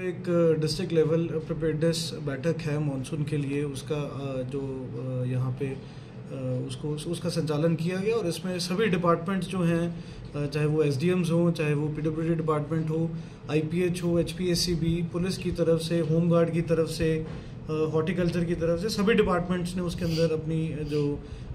एक district level preparedness बैठक है मानसून के लिए, उसका जो यहाँ पे उसका संचालन किया गया और इसमें सभी डिपार्टमेंट्स जो हैं, चाहे वो एसडीएम्स हों, चाहे वो पीडब्ल्यूडी डिपार्टमेंट हो, आईपीएच हो, एचपीएससीबी, पुलिस की तरफ से, होमगार्ड की तरफ से, हॉर्टिकल्चर की तरफ से, सभी डिपार्टमेंट्स ने उसके अंदर अपनी जो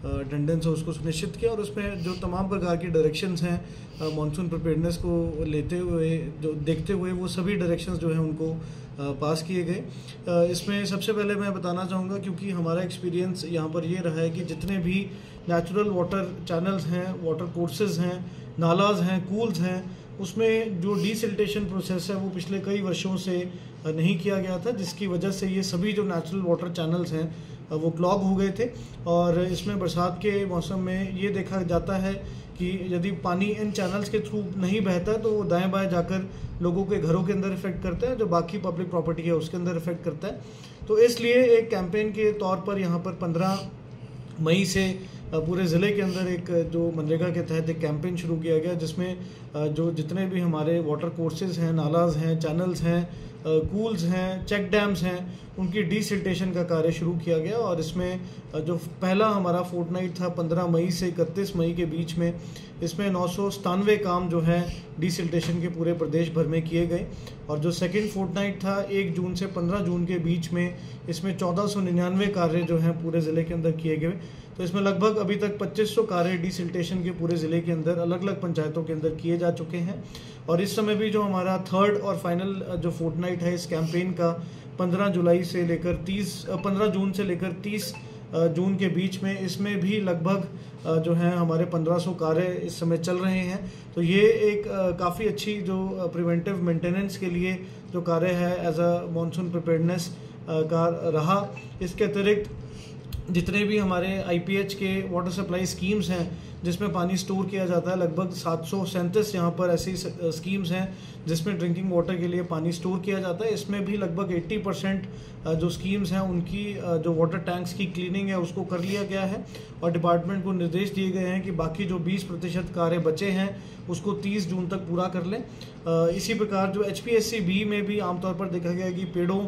अटेंडेंस है उसको सुनिश्चित किया और उसमें जो तमाम प्रकार की डायरेक्शंस हैं मानसून प्रिपेयर्डनेस को लेते हुए, जो देखते हुए, वो सभी डायरेक्शंस जो हैं उनको पास किए गए। इसमें सबसे पहले मैं बताना चाहूँगा, क्योंकि हमारा एक्सपीरियंस यहाँ पर ये रहा है कि जितने भी नेचुरल वाटर चैनल्स हैं, वाटर कोर्सेज हैं, नालाज हैं, कूल्स हैं, उसमें जो डिसिल्टेशन प्रोसेस है वो पिछले कई वर्षों से नहीं किया गया था, जिसकी वजह से ये सभी जो नेचुरल वाटर चैनल्स हैं वो क्लॉग हो गए थे। और इसमें बरसात के मौसम में ये देखा जाता है कि यदि पानी इन चैनल्स के थ्रू नहीं बहता तो वो दाएं बाएं जाकर लोगों के घरों के अंदर इफेक्ट करता है, जो बाकी पब्लिक प्रॉपर्टी है उसके अंदर इफेक्ट करता है। तो इसलिए एक कैंपेन के तौर पर यहाँ पर 15 मई से पूरे ज़िले के अंदर एक जो मनरेगा के तहत एक कैंपेन शुरू किया गया, जिसमें जो जितने भी हमारे वाटर कोर्सेज हैं, नालाज हैं, चैनल्स हैं, कूल्स हैं, चेक डैम्स हैं, उनकी डिसिल्टेशन का कार्य शुरू किया गया। और इसमें जो पहला हमारा फोर्टनाइट था 15 मई से 31 मई के बीच में, इसमें 997 काम जो है डिसिल्टेशन के पूरे प्रदेश भर में किए गए। और जो सेकंड फोर्टनाइट था 1 जून से 15 जून के बीच में, इसमें 1499 कार्य जो हैं पूरे ज़िले के अंदर किए गए। तो इसमें लगभग अभी तक 2500 कार्य डिसिल्टेशन के पूरे ज़िले के अंदर अलग अलग पंचायतों के अंदर किए जा चुके हैं। और इस समय भी जो हमारा थर्ड और फाइनल जो फोर्टनाइट है इस कैंपेन का 15 जून से लेकर 30 जून के बीच में, इसमें भी लगभग जो है हमारे 1500 कार्य इस समय चल रहे हैं। तो ये एक काफ़ी अच्छी जो प्रिवेंटिव मेंटेनेंस के लिए जो कार्य है एज अ मानसून प्रिपेयर्डनेस का रहा। इसके अतिरिक्त जितने भी हमारे आईपीएच के वाटर सप्लाई स्कीम्स हैं जिसमें पानी स्टोर किया जाता है, लगभग 737 यहाँ पर ऐसी स्कीम्स हैं जिसमें ड्रिंकिंग वाटर के लिए पानी स्टोर किया जाता है। इसमें भी लगभग 80% जो स्कीम्स हैं उनकी जो वाटर टैंक्स की क्लीनिंग है उसको कर लिया गया है और डिपार्टमेंट को निर्देश दिए गए हैं कि बाकी जो 20% कार्य बचे हैं उसको 30 जून तक पूरा कर लें। इसी प्रकार जो एचपीएससीबी में भी आमतौर पर देखा गया है कि पेड़ों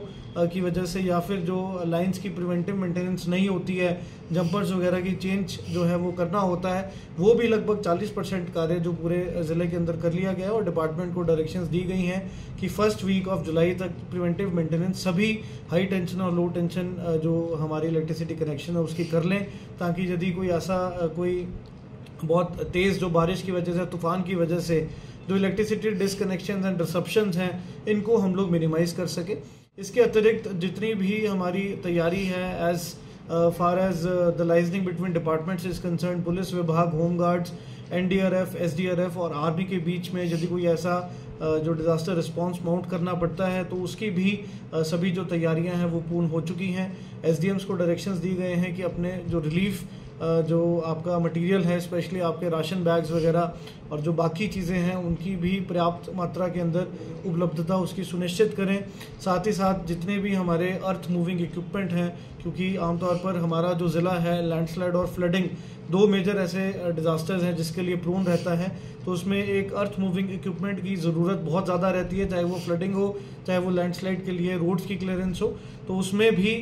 की वजह से या फिर जो लाइंस की प्रिवेंटिव मेंटेनेंस नहीं होती है, जंपर्स वगैरह की चेंज जो है वो करना होता है, वो भी लगभग 40% कार्य जो पूरे ज़िले के अंदर कर लिया गया है। और डिपार्टमेंट को डायरेक्शंस दी गई हैं कि फर्स्ट वीक ऑफ जुलाई तक प्रिवेंटिव मेंटेनेंस सभी हाई टेंशन और लो टेंशन जो हमारी इलेक्ट्रिसिटी कनेक्शन है उसकी कर लें, ताकि यदि कोई ऐसा कोई बहुत तेज़ जो बारिश की वजह से, तूफान की वजह से जो इलेक्ट्रिसिटी डिसकनेक्शन एंड डिसरप्शंस हैं इनको हम लोग मिनिमाइज़ कर सके। इसके अतिरिक्त जितनी भी हमारी तैयारी है as far as the liaisoning between departments is concern, police विभाग, होम गार्ड्स, एनडीआरएफ, एसडीआरएफ और आर्मी के बीच में यदि कोई ऐसा जो डिज़ास्टर रिस्पांस माउंट करना पड़ता है तो उसकी भी सभी जो तैयारियां हैं वो पूर्ण हो चुकी हैं। एसडीएम्स को डायरेक्शंस दी गए हैं कि अपने जो रिलीफ जो आपका मटेरियल है, स्पेशली आपके राशन बैग्स वगैरह और जो बाकी चीज़ें हैं उनकी भी पर्याप्त मात्रा के अंदर उपलब्धता उसकी सुनिश्चित करें। साथ ही साथ जितने भी हमारे अर्थ मूविंग इक्विपमेंट हैं, क्योंकि आमतौर पर हमारा जो ज़िला है लैंडस्लाइड और फ्लडिंग 2 मेजर ऐसे डिज़ास्टर्स हैं जिसके लिए प्रोन रहता है, तो उसमें एक अर्थ मूविंग इक्विपमेंट की ज़रूरत बहुत ज़्यादा रहती है, चाहे वो फ्लडिंग हो, चाहे वो लैंडस्लाइड के लिए रोड्स की क्लियरेंस हो। तो उसमें भी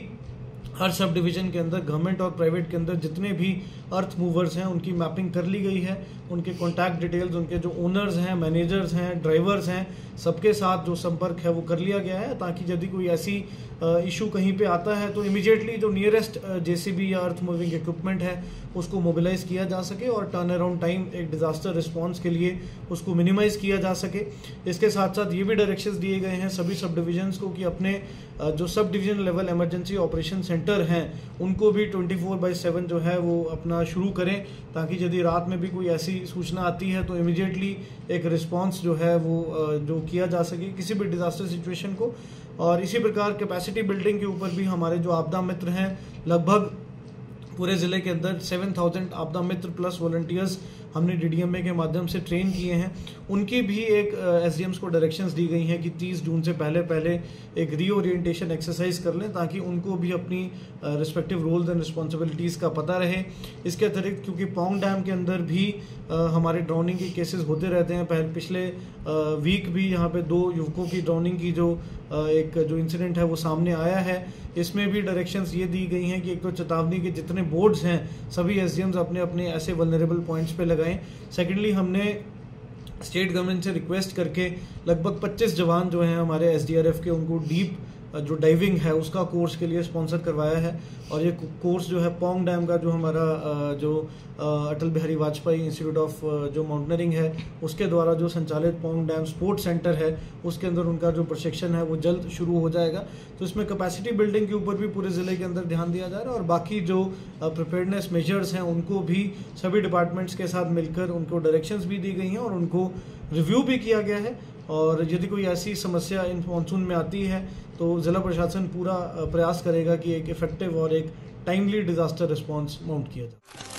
हर सब डिवीज़न के अंदर गवर्नमेंट और प्राइवेट के अंदर जितने भी अर्थ मूवर्स हैं उनकी मैपिंग कर ली गई है, उनके कॉन्टैक्ट डिटेल्स, उनके जो ओनर्स हैं, मैनेजर्स हैं, ड्राइवर्स हैं, सबके साथ जो संपर्क है वो कर लिया गया है, ताकि यदि कोई ऐसी इशू कहीं पे आता है तो इमीडिएटली जो नियरेस्ट जेसीबी या अर्थ मूविंग इक्विपमेंट है उसको मोबिलाइज किया जा सके और टर्न अराउंड टाइम एक डिज़ास्टर रिस्पांस के लिए उसको मिनिमाइज़ किया जा सके। इसके साथ साथ ये भी डायरेक्शंस दिए गए हैं सभी सब डिविजन्स को कि अपने जो sub division level emergency operation centre हैं उनको भी 24/7 जो है वो अपना शुरू करें, ताकि यदि रात में भी कोई ऐसी सूचना आती है तो इमीडिएटली एक रिस्पांस जो है वो जो किया जा सके किसी भी डिज़ास्टर सिचुएशन को। और इसी प्रकार कैपेसिटी बिल्डिंग के ऊपर भी हमारे जो आपदा मित्र हैं, लगभग पूरे ज़िले के अंदर 7000 आपदा मित्र प्लस वॉलंटियर्स हमने डीडीएमए के माध्यम से ट्रेन किए हैं, उनकी भी एक एसडीएम्स को डायरेक्शंस दी गई हैं कि 30 जून से पहले एक रीओरिएंटेशन एक्सरसाइज कर लें ताकि उनको भी अपनी रिस्पेक्टिव रोल्स एंड रिस्पॉन्सिबिलिटीज़ का पता रहे। इसके अतिरिक्त क्योंकि पौंग डैम के अंदर भी हमारे ड्राउनिंग के केसेस होते रहते हैं, पिछले वीक भी यहाँ पे 2 युवकों की ड्राउनिंग की जो इंसिडेंट है वो सामने आया है। इसमें भी डायरेक्शंस ये दी गई हैं कि एक तो चेतावनी के जितने बोर्ड्स हैं सभी एसडीएम्स अपने अपने ऐसे वल्नरेबल पॉइंट्स पे लगाएं। सेकेंडली, हमने स्टेट गवर्नमेंट से रिक्वेस्ट करके लगभग 25 जवान जो हैं हमारे एसडीआरएफ के, उनको डीप जो डाइविंग है उसका कोर्स के लिए स्पॉन्सर करवाया है। और ये कोर्स जो है पौंग डैम का जो हमारा अटल बिहारी वाजपेयी इंस्टीट्यूट ऑफ जो माउंटेनियरिंग है उसके द्वारा जो संचालित पौंग डैम स्पोर्ट्स सेंटर है उसके अंदर उनका जो प्रशिक्षण है वो जल्द शुरू हो जाएगा। तो इसमें कैपेसिटी बिल्डिंग के ऊपर भी पूरे ज़िले के अंदर ध्यान दिया जा रहा है और बाकी जो प्रिपेयर्डनेस मेजर्स हैं उनको भी सभी डिपार्टमेंट्स के साथ मिलकर उनको डायरेक्शंस भी दी गई हैं और उनको रिव्यू भी किया गया है। और यदि कोई ऐसी समस्या इन मानसून में आती है तो ज़िला प्रशासन पूरा प्रयास करेगा कि एक इफेक्टिव और एक टाइमली डिजास्टर रिस्पांस माउंट किया जाए।